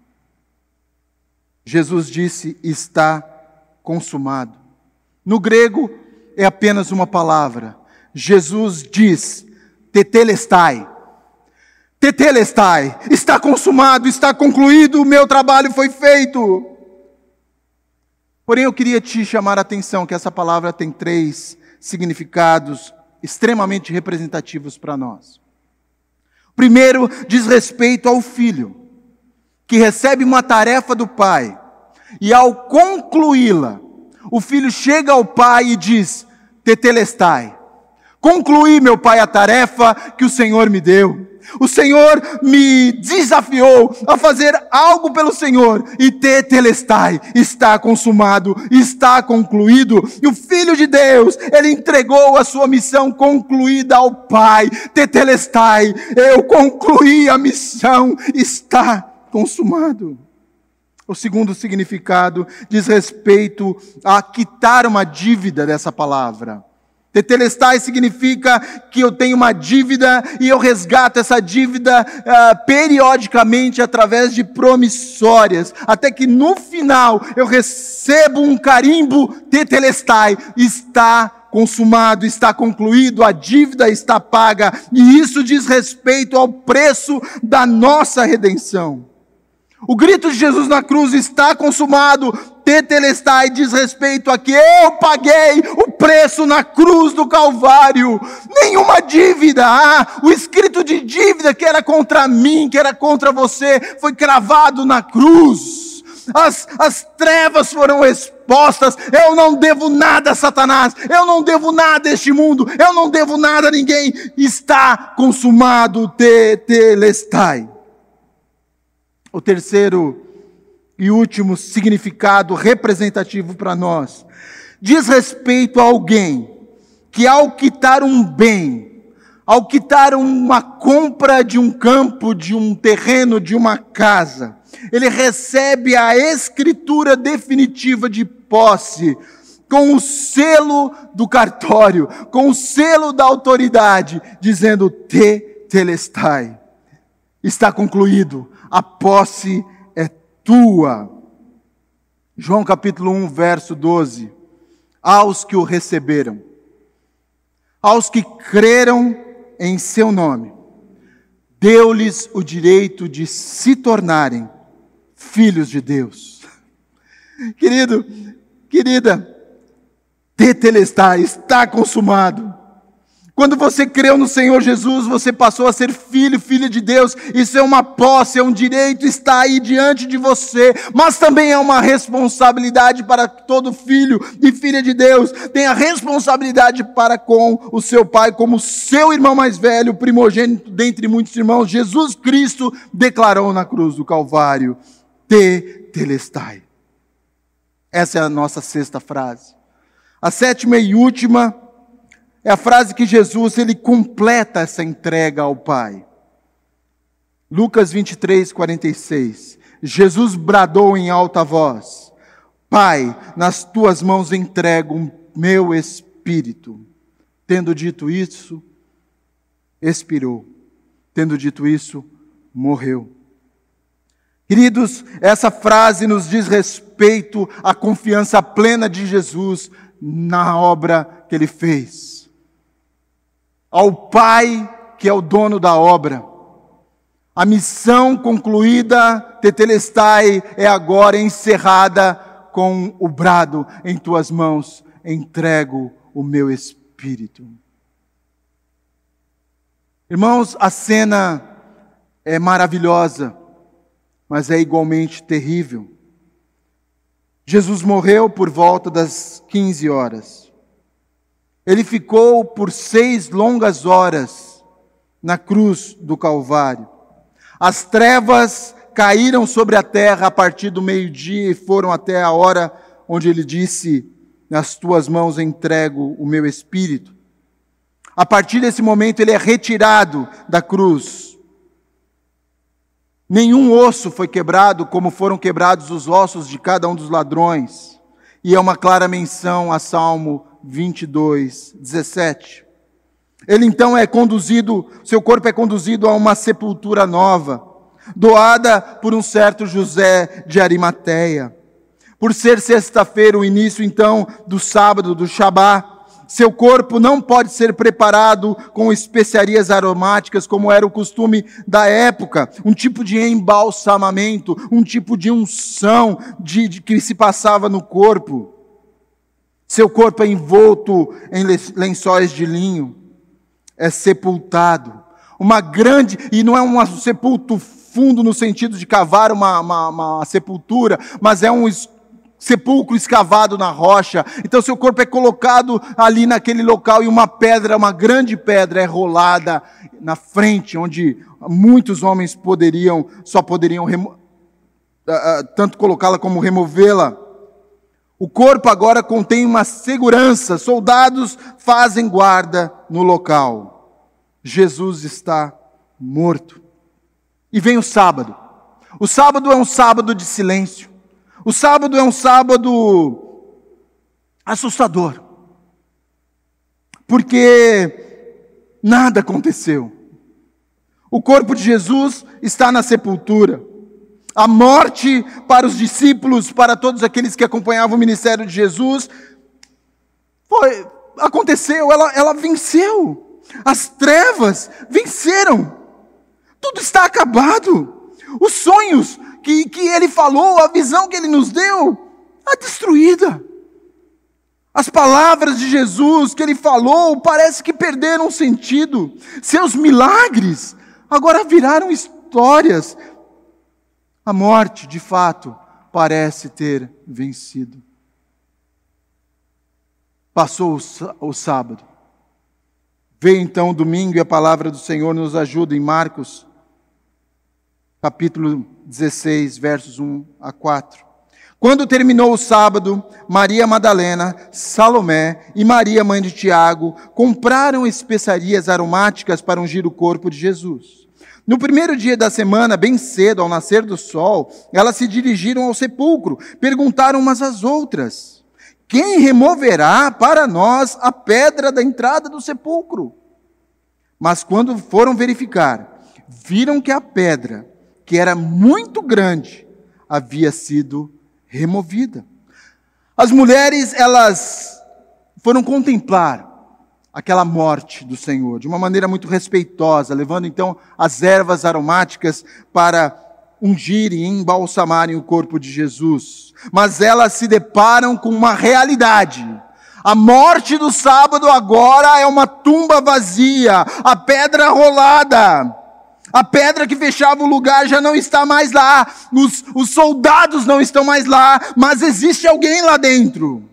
Jesus disse: está consumado. No grego é apenas uma palavra. Jesus diz: tetelestai. Tetelestai. Está consumado, está concluído, o meu trabalho foi feito. Porém, eu queria te chamar a atenção que essa palavra tem 3 significados extremamente representativos para nós. Primeiro, diz respeito ao filho, que recebe uma tarefa do pai, e ao concluí-la, o filho chega ao pai e diz: tetelestai. Concluí, meu pai, a tarefa que o Senhor me deu. O Senhor me desafiou a fazer algo pelo Senhor. E tetelestai, está consumado, está concluído. E o Filho de Deus, Ele entregou a sua missão concluída ao Pai. Tetelestai, eu concluí a missão, está consumado. O segundo significado diz respeito a quitar uma dívida dessa palavra. Tetelestai significa que eu tenho uma dívida e eu resgato essa dívida periodicamente através de promissórias, até que no final eu recebo um carimbo, tetelestai, está consumado, está concluído, a dívida está paga, e isso diz respeito ao preço da nossa redenção. O grito de Jesus na cruz, está consumado, tetelestai, diz respeito a que eu paguei o preço na cruz do Calvário. Nenhuma dívida, o escrito de dívida que era contra mim, que era contra você, foi cravado na cruz. As trevas foram expostas. Eu não devo nada a Satanás, eu não devo nada a este mundo, eu não devo nada a ninguém. Está consumado, tetelestai. O terceiro e último significado representativo para nós diz respeito a alguém que, ao quitar um bem, ao quitar uma compra de um campo, de um terreno, de uma casa, ele recebe a escritura definitiva de posse, com o selo do cartório, com o selo da autoridade, dizendo tetelestai, está concluído. A posse é tua. João capítulo 1, verso 12. Aos que o receberam, aos que creram em seu nome, deu-lhes o direito de se tornarem filhos de Deus. Querido, querida, tetelestai, está consumado. Quando você creu no Senhor Jesus, você passou a ser filho, filha de Deus. Isso é uma posse, é um direito, está aí diante de você. Mas também é uma responsabilidade para todo filho e filha de Deus. Tem a responsabilidade para com o seu pai, como seu irmão mais velho, primogênito dentre muitos irmãos. Jesus Cristo declarou na cruz do Calvário, tetelestai. Essa é a nossa sexta frase. A sétima e última é a frase que Jesus, ele completa essa entrega ao Pai. Lucas 23, 46. Jesus bradou em alta voz, Pai, nas tuas mãos entrego o meu espírito. Tendo dito isso, expirou. Tendo dito isso, morreu. Queridos, essa frase nos diz respeito à confiança plena de Jesus na obra que Ele fez. Ao Pai, que é o dono da obra. A missão concluída, tetelestai, é agora encerrada com o brado, em tuas mãos entrego o meu espírito. Irmãos, a cena é maravilhosa, mas é igualmente terrível. Jesus morreu por volta das 15 horas. Ele ficou por 6 longas horas na cruz do Calvário. As trevas caíram sobre a terra a partir do meio-dia e foram até a hora onde ele disse, nas tuas mãos entrego o meu espírito. A partir desse momento ele é retirado da cruz. Nenhum osso foi quebrado como foram quebrados os ossos de cada um dos ladrões. E é uma clara menção a Salmo 22, 17. Ele então é conduzido, seu corpo é conduzido a uma sepultura nova, doada por um certo José de Arimateia. Por ser sexta-feira, o início então do sábado, do Shabá, seu corpo não pode ser preparado com especiarias aromáticas, como era o costume da época, um tipo de embalsamamento, um tipo de unção que se passava no corpo. Seu corpo é envolto em lençóis de linho, é sepultado. Uma grande, e não é um sepulto fundo no sentido de cavar uma sepultura, mas é um sepulcro escavado na rocha. Então seu corpo é colocado ali naquele local e uma pedra, uma grande pedra é rolada na frente, onde muitos homens só poderiam tanto colocá-la como removê-la. O corpo agora contém uma segurança, soldados fazem guarda no local. Jesus está morto. E vem o sábado. O sábado é um sábado de silêncio. O sábado é um sábado assustador. Porque nada aconteceu. O corpo de Jesus está na sepultura. A morte para os discípulos, para todos aqueles que acompanhavam o ministério de Jesus, aconteceu, ela venceu. As trevas venceram. Tudo está acabado. Os sonhos que ele falou, a visão que ele nos deu, está destruída. As palavras de Jesus que ele falou parece que perderam sentido. Seus milagres agora viraram histórias. A morte, de fato, parece ter vencido. Passou o sábado. Veio então o domingo e a palavra do Senhor nos ajuda em Marcos, capítulo 16, versos 1 a 4. Quando terminou o sábado, Maria Madalena, Salomé e Maria, mãe de Tiago, compraram especiarias aromáticas para ungir o corpo de Jesus. No primeiro dia da semana, bem cedo, ao nascer do sol, elas se dirigiram ao sepulcro, perguntaram umas às outras: quem removerá para nós a pedra da entrada do sepulcro? Mas quando foram verificar, viram que a pedra, que era muito grande, havia sido removida. As mulheres, elas foram contemplar aquela morte do Senhor, de uma maneira muito respeitosa, levando então as ervas aromáticas para ungirem e embalsamarem o corpo de Jesus. Mas elas se deparam com uma realidade. A morte do sábado agora é uma tumba vazia, a pedra rolada. A pedra que fechava o lugar já não está mais lá, os soldados não estão mais lá, mas existe alguém lá dentro.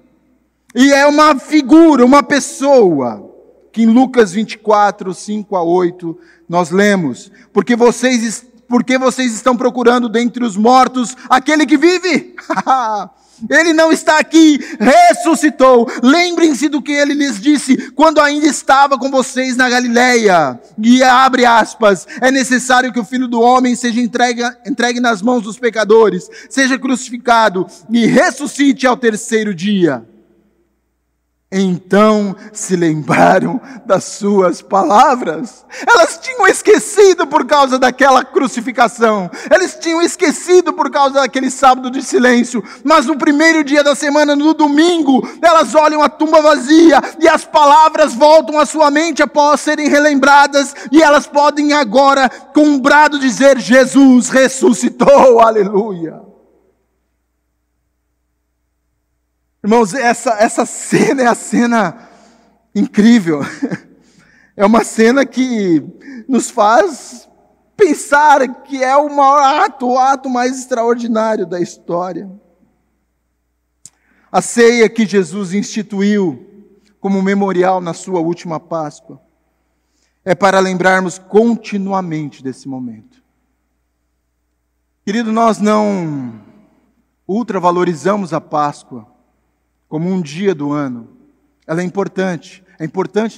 E é uma figura, uma pessoa, que em Lucas 24, 5 a 8, nós lemos: porque vocês estão procurando dentre os mortos aquele que vive? Ele não está aqui, ressuscitou. Lembrem-se do que ele lhes disse quando ainda estava com vocês na Galileia. E abre aspas: é necessário que o Filho do Homem seja entregue nas mãos dos pecadores, seja crucificado e ressuscite ao terceiro dia. Então se lembraram das suas palavras. Elas tinham esquecido por causa daquela crucificação. Eles tinham esquecido por causa daquele sábado de silêncio. Mas no primeiro dia da semana, no domingo, elas olham a tumba vazia e as palavras voltam à sua mente após serem relembradas. E elas podem agora, com um brado, dizer: Jesus ressuscitou, aleluia. Irmãos, essa cena é a cena incrível. É uma cena que nos faz pensar que é o maior ato, o ato mais extraordinário da história. A ceia que Jesus instituiu como memorial na sua última Páscoa é para lembrarmos continuamente desse momento. Querido, nós não ultravalorizamos a Páscoa como um dia do ano. Ela é importante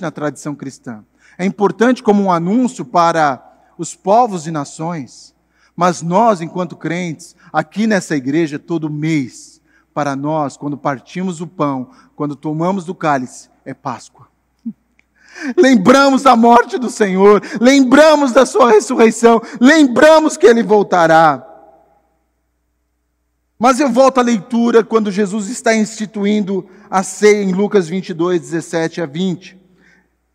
na tradição cristã. É importante como um anúncio para os povos e nações, mas nós, enquanto crentes, aqui nessa igreja, todo mês, para nós, quando partimos o pão, quando tomamos do cálice, é Páscoa. Lembramos da morte do Senhor, lembramos da sua ressurreição, lembramos que Ele voltará. Mas eu volto à leitura quando Jesus está instituindo a ceia em Lucas 22, 17 a 20.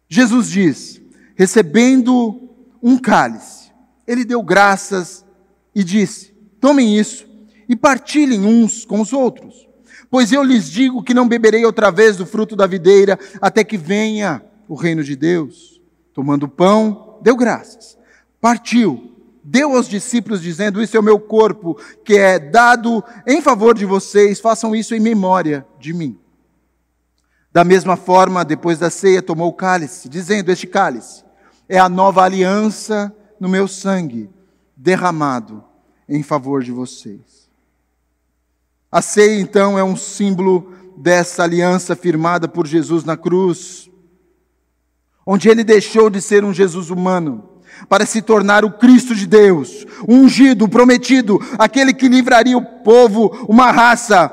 Jesus diz: recebendo um cálice, Ele deu graças e disse: tomem isso e partilhem uns com os outros. Pois eu lhes digo que não beberei outra vez do fruto da videira até que venha o reino de Deus. Tomando o pão, deu graças, partiu deu aos discípulos, dizendo: isso é o meu corpo, que é dado em favor de vocês, façam isso em memória de mim. Da mesma forma, depois da ceia, tomou o cálice, dizendo: este cálice é a nova aliança no meu sangue, derramado em favor de vocês. A ceia, então, é um símbolo dessa aliança firmada por Jesus na cruz, onde ele deixou de ser um Jesus humano para se tornar o Cristo de Deus, o ungido, o prometido, aquele que livraria o povo, uma raça,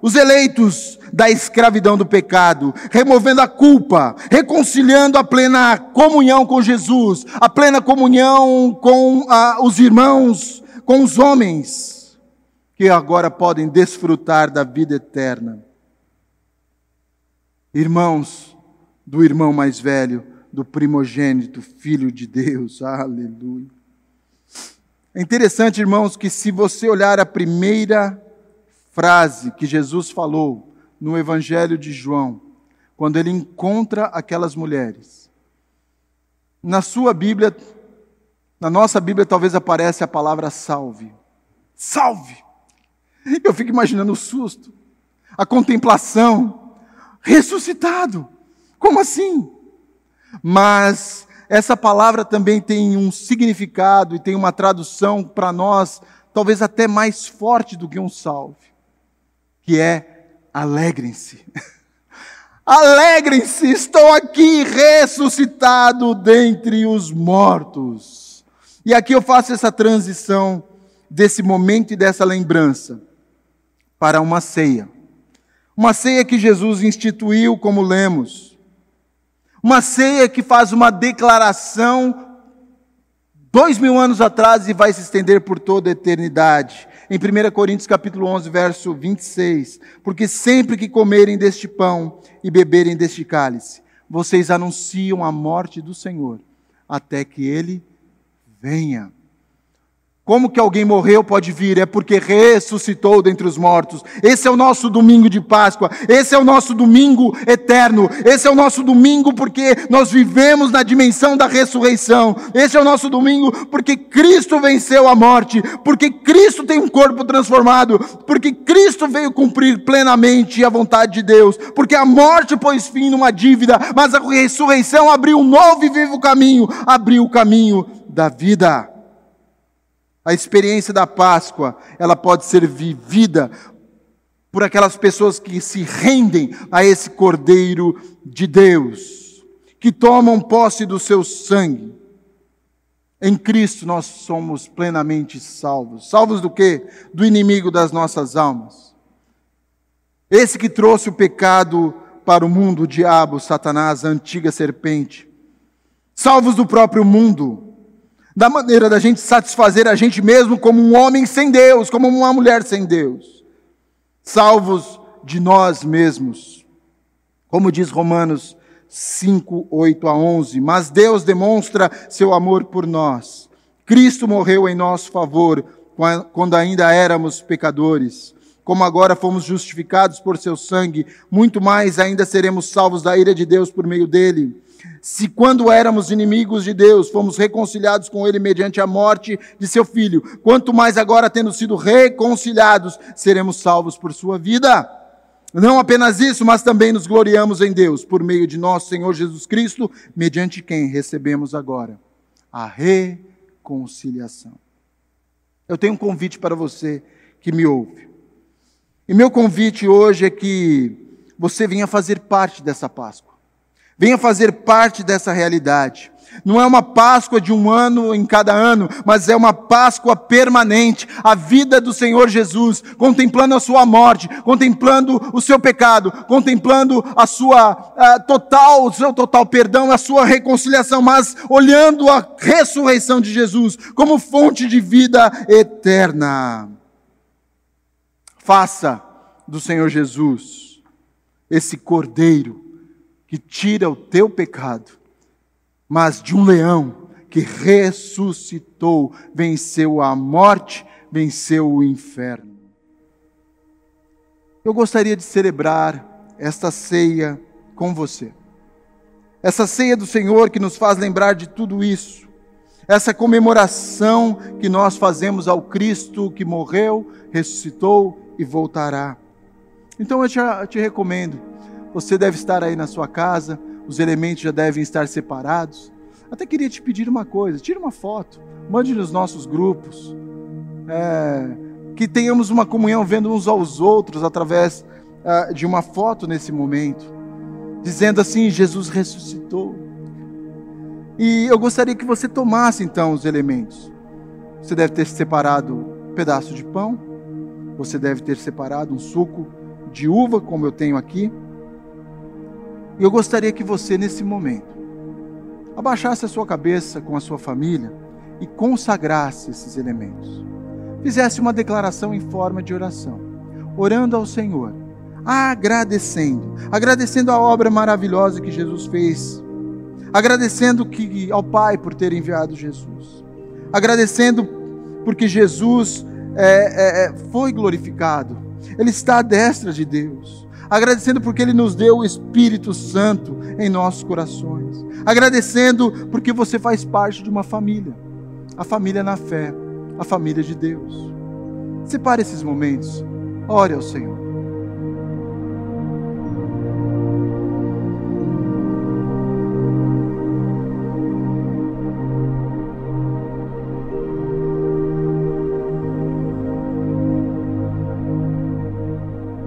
os eleitos da escravidão do pecado, removendo a culpa, reconciliando a plena comunhão com Jesus, a plena comunhão com os irmãos, com os homens, que agora podem desfrutar da vida eterna. Irmãos do irmão mais velho, do primogênito, filho de Deus, aleluia. É interessante, irmãos, que se você olhar a primeira frase que Jesus falou no Evangelho de João, quando ele encontra aquelas mulheres, na sua Bíblia, na nossa Bíblia talvez apareça a palavra salve. Salve! Eu fico imaginando o susto, a contemplação, ressuscitado. Como assim? Mas essa palavra também tem um significado e tem uma tradução para nós, talvez até mais forte do que um salve, que é: alegrem-se. Alegrem-se, estou aqui ressuscitado dentre os mortos. E aqui eu faço essa transição desse momento e dessa lembrança para uma ceia. Uma ceia que Jesus instituiu, como lemos. Uma ceia que faz uma declaração 2000 anos atrás e vai se estender por toda a eternidade. Em 1 Coríntios capítulo 11, verso 26. Porque sempre que comerem deste pão e beberem deste cálice, vocês anunciam a morte do Senhor, até que Ele venha. Como que alguém morreu pode vir? É porque ressuscitou dentre os mortos. Esse é o nosso domingo de Páscoa. Esse é o nosso domingo eterno. Esse é o nosso domingo porque nós vivemos na dimensão da ressurreição. Esse é o nosso domingo porque Cristo venceu a morte. Porque Cristo tem um corpo transformado. Porque Cristo veio cumprir plenamente a vontade de Deus. Porque a morte pôs fim numa dívida, mas a ressurreição abriu um novo e vivo caminho. Abriu o caminho da vida. A experiência da Páscoa, ela pode ser vivida por aquelas pessoas que se rendem a esse Cordeiro de Deus, que tomam posse do seu sangue. Em Cristo nós somos plenamente salvos. Salvos do quê? Do inimigo das nossas almas. Esse que trouxe o pecado para o mundo, o diabo, Satanás, a antiga serpente. Salvos do próprio mundo, da maneira da gente satisfazer a gente mesmo como um homem sem Deus, como uma mulher sem Deus. Salvos de nós mesmos. Como diz Romanos 5, 8 a 11. Mas Deus demonstra seu amor por nós. Cristo morreu em nosso favor quando ainda éramos pecadores. Como agora fomos justificados por seu sangue, muito mais ainda seremos salvos da ira de Deus por meio dele. Se quando éramos inimigos de Deus, fomos reconciliados com Ele mediante a morte de seu Filho, quanto mais agora, tendo sido reconciliados, seremos salvos por sua vida. Não apenas isso, mas também nos gloriamos em Deus, por meio de nosso Senhor Jesus Cristo, mediante quem recebemos agora a reconciliação. Eu tenho um convite para você que me ouve. E meu convite hoje é que você venha fazer parte dessa Páscoa. Venha fazer parte dessa realidade. Não é uma Páscoa de um ano em cada ano, mas é uma Páscoa permanente. A vida do Senhor Jesus, contemplando a sua morte, contemplando o seu pecado, contemplando o seu total perdão, a sua reconciliação, mas olhando a ressurreição de Jesus como fonte de vida eterna. Faça do Senhor Jesus esse cordeiro que tira o teu pecado, mas de um leão que ressuscitou, venceu a morte, venceu o inferno. Eu gostaria de celebrar esta ceia com você. Essa ceia do Senhor que nos faz lembrar de tudo isso. essa comemoração que nós fazemos ao Cristo que morreu, ressuscitou e voltará. Então eu te recomendo, você deve estar aí na sua casa, os elementos já devem estar separados. Até queria te pedir uma coisa, tira uma foto, mande nos nossos grupos, que tenhamos uma comunhão vendo uns aos outros através de uma foto nesse momento, dizendo assim: Jesus ressuscitou. E eu gostaria que você tomasse então os elementos. Você deve ter separado um pedaço de pão, você deve ter separado um suco de uva, como eu tenho aqui. E eu gostaria que você, nesse momento, abaixasse a sua cabeça com a sua família e consagrasse esses elementos. Fizesse uma declaração em forma de oração, orando ao Senhor, agradecendo a obra maravilhosa que Jesus fez, agradecendo ao Pai por ter enviado Jesus, agradecendo porque Jesus foi glorificado, Ele está à destra de Deus, agradecendo porque Ele nos deu o Espírito Santo em nossos corações, agradecendo porque você faz parte de uma família, a família na fé, a família de Deus. Separe esses momentos, ore ao Senhor.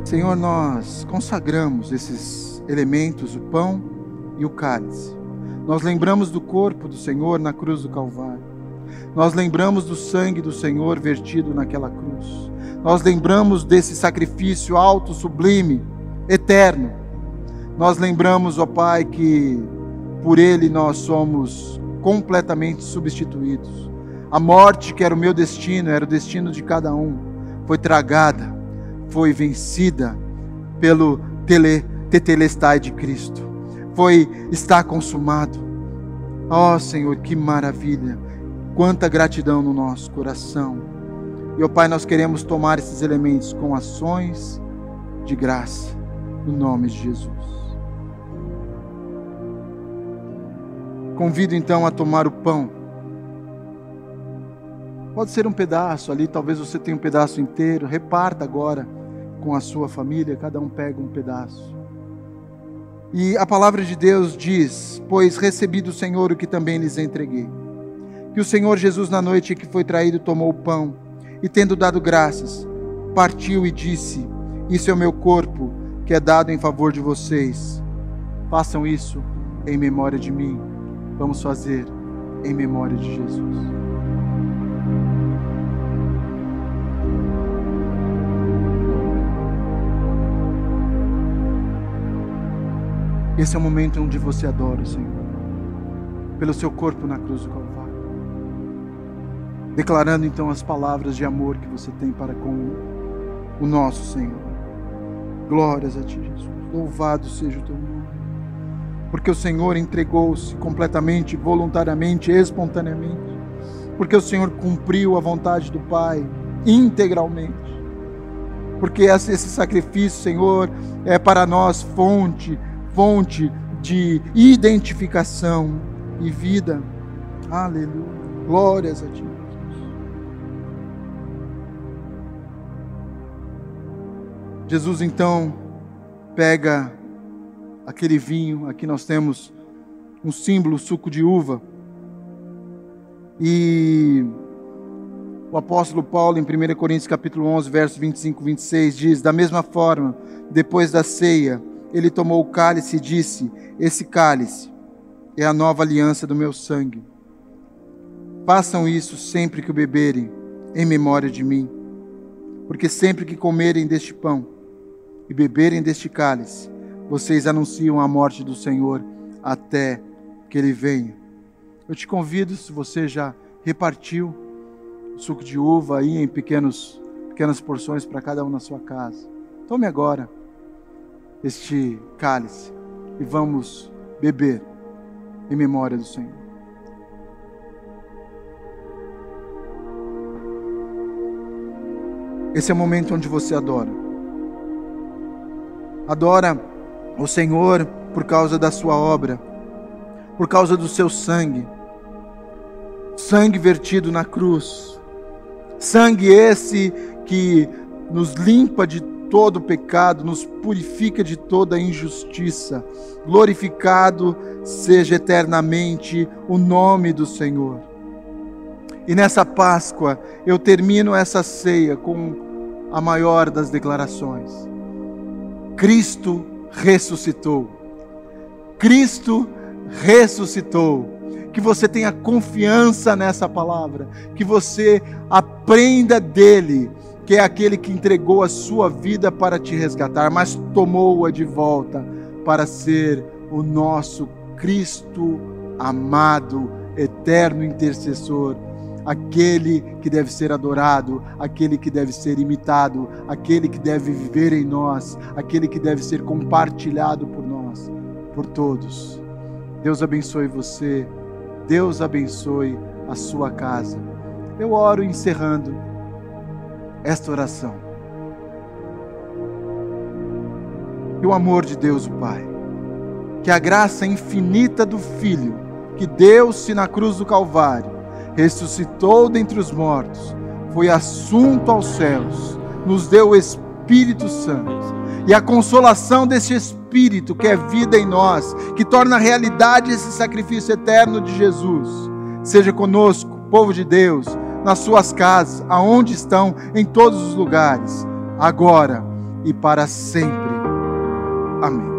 Senhor, nós consagramos esses elementos, o pão e o cálice. Nós lembramos do corpo do Senhor na cruz do Calvário. Nós lembramos do sangue do Senhor vertido naquela cruz. Nós lembramos desse sacrifício alto, sublime, eterno. Nós lembramos, ó Pai, que por Ele nós somos completamente substituídos. A morte, que era o meu destino, era o destino de cada um, foi tragada, foi vencida pelo tetelestai de Cristo. Está consumado. Ó Senhor, que maravilha, quanta gratidão no nosso coração. E ó Pai, nós queremos tomar esses elementos com ações de graça, no nome de Jesus. Convido então a tomar o pão. Pode ser um pedaço ali, talvez você tenha um pedaço inteiro, reparta agora com a sua família, cada um pega um pedaço. E a palavra de Deus diz: pois recebi do Senhor o que também lhes entreguei. Que o Senhor Jesus, na noite em que foi traído, tomou o pão, e tendo dado graças, partiu e disse: isso é o meu corpo, que é dado em favor de vocês. Façam isso em memória de mim. Vamos fazer em memória de Jesus. Esse é o momento onde você adora o Senhor, pelo seu corpo na cruz do Calvário, declarando então as palavras de amor que você tem para com o nosso Senhor. Glórias a Ti, Jesus. Louvado seja o Teu nome, porque o Senhor entregou-se completamente, voluntariamente, espontaneamente, porque o Senhor cumpriu a vontade do Pai integralmente, porque esse sacrifício, Senhor, é para nós fonte de identificação e vida. Aleluia. Glórias a Ti, Jesus. Jesus então pega aquele vinho, aqui nós temos um símbolo, suco de uva. E o apóstolo Paulo, em 1 Coríntios capítulo 11, versos 25 e 26, diz: da mesma forma, depois da ceia, ele tomou o cálice e disse: esse cálice é a nova aliança do meu sangue. Façam isso sempre que o beberem, em memória de mim. Porque sempre que comerem deste pão e beberem deste cálice, vocês anunciam a morte do Senhor até que Ele venha. Eu te convido, se você já repartiu o suco de uva aí em pequenas porções para cada um na sua casa, tome agora este cálice e vamos beber em memória do Senhor. Esse é o momento onde você adora. Adora o Senhor por causa da sua obra, por causa do seu sangue. sangue vertido na cruz, sangue esse que nos limpa de todo pecado, nos purifica de toda injustiça. Glorificado seja eternamente o nome do Senhor. E nessa Páscoa eu termino essa ceia com a maior das declarações: Cristo ressuscitou. Cristo ressuscitou. Que você tenha confiança nessa palavra, que você aprenda dele, que é aquele que entregou a sua vida para te resgatar, mas tomou-a de volta para ser o nosso Cristo amado, eterno intercessor, aquele que deve ser adorado, aquele que deve ser imitado, aquele que deve viver em nós, aquele que deve ser compartilhado por nós, por todos. Deus abençoe você, Deus abençoe a sua casa. Eu oro encerrando esta oração. Que o amor de Deus o Pai, que a graça infinita do Filho, que deu-se na cruz do Calvário, ressuscitou dentre os mortos, foi assunto aos céus, nos deu o Espírito Santo, e a consolação desse Espírito que é vida em nós, que torna realidade esse sacrifício eterno de Jesus, seja conosco, povo de Deus, nas suas casas, aonde estão, em todos os lugares, agora e para sempre. Amém.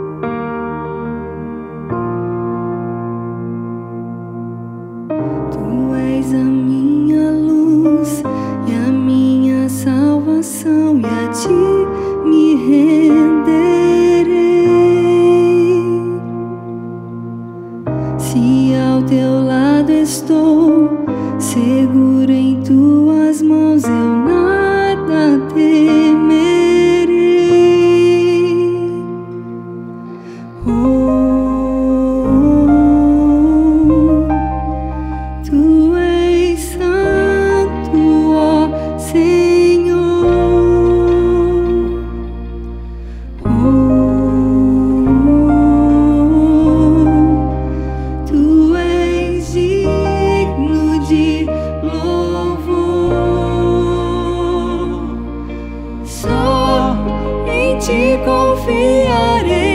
Tu és a minha luz e a minha salvação, e a ti me renderei. Se ao teu lado estou, seguro em tuas mãos, eu nada temerei. Tu és santo, ó Senhor. Tu és digno de louvor. Só em ti confiarei.